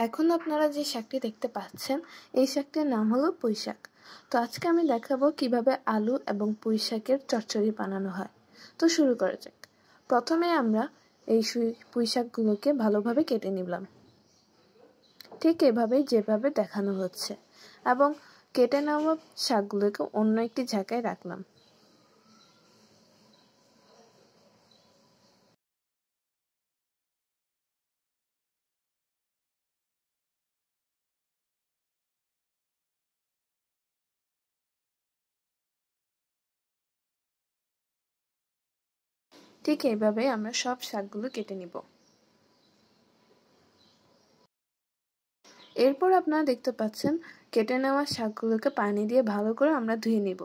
এখন আপনারা যে শাকটি দেখতে পাচ্ছেন এই শাকটির নাম হলো পুঁই শাক। তো আজকে আমি দেখাবো কিভাবে আলু এবং পুঁই শাকের চচ্চড়ি বানানো হয়। তো শুরু করা যাক। প্রথমে আমরা এই পুঁই শাকগুলোকে ভালোভাবে কেটে নিলাম, ঠিক এভাবে যেভাবে দেখানো হচ্ছে, এবং কেটে নেওয়া শাকগুলোকে অন্য একটি ঝাঁকায় রাখলাম। ঠিক এইভাবে আমরা সব শাকগুলো কেটে নিব। এরপর আপনারা দেখতে পাচ্ছেন কেটে নেওয়া শাকগুলোকে পানি দিয়ে ভালো করে আমরা ধুয়ে নিব।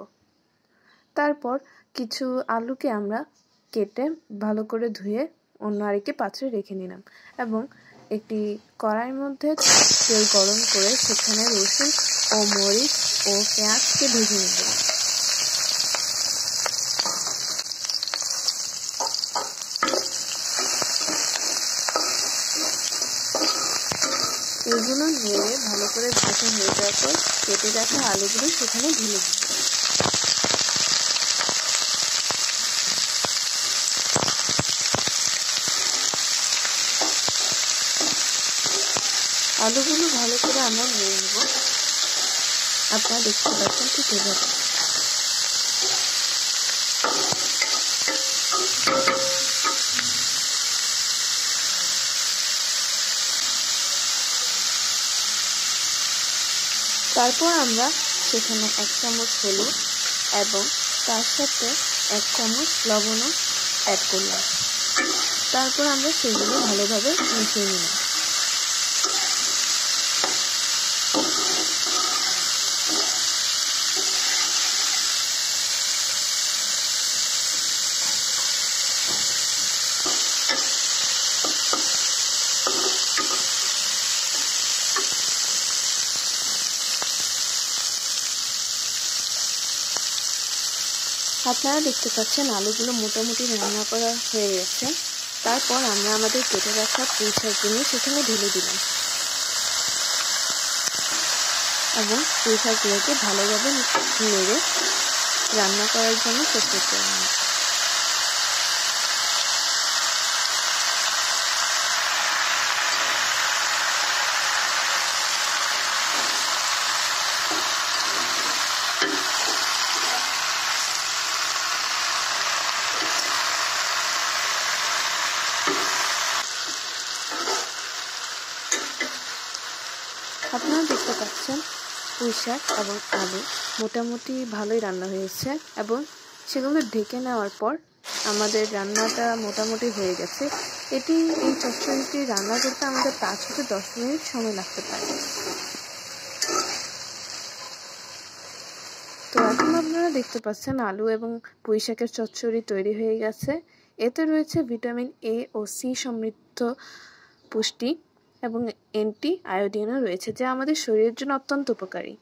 তারপর কিছু আলুকে আমরা কেটে ভালো করে ধুয়ে অন্য আরেকটি পাত্রে রেখে নিলাম এবং একটি কড়াইয়ের মধ্যে তেল গরম করে সেখানে রসুন ও মরিচ ও পেঁয়াজকে ভেজে নিব। এগুলো নেড়ে ভালো করে ভাজা হয়ে যাওয়ার পর কেটে রাখা আলুগুলো সেখানে ঢেলে দিব। আলুগুলো ভালো করে আমরা নেড়ে নেব। আপনারা দেখতে পাচ্ছেন ঠিক এভাবে। তারপর আমরা সেখানে 1 চামচ হলুদ এবং তার সাথে 1 চামচ লবণও অ্যাড করলাম। তারপর আমরা সেগুলো ভালোভাবে মিশিয়ে নিলাম। আপনারা দেখতে পাচ্ছেন আলুগুলো মোটামুটি রান্না করা হয়ে গেছে। তারপর আমরা আমাদের কেটে রাখা পুঁই শাকগুলো সেখানে ঢেলে দিলাম এবং পুঁই শাকগুলোকে ভালোভাবে নেড়ে রান্না করার জন্য প্রস্তুত করে নিলাম। আপনারা দেখতে পাচ্ছেন পুঁই শাক এবং আলু মোটামুটি ভালোই রান্না হয়েছে এবং সেগুলো ঢেকে নেওয়ার পর আমাদের রান্নাটা মোটামুটি হয়ে গেছে। এই চচ্চড়িটি রান্না করতে আমাদের 5 থেকে 10 মিনিট সময় লাগতে পারে। তো এখন আপনারা দেখতে পাচ্ছেন আলু এবং পুঁই শাকের চচ্চড়ি তৈরি হয়ে গেছে। এতে রয়েছে ভিটামিন এ ও সি সমৃদ্ধ পুষ্টি এবং অ্যান্টি আয়োডিনও রয়েছে, যা আমাদের শরীরের জন্য অত্যন্ত উপকারী।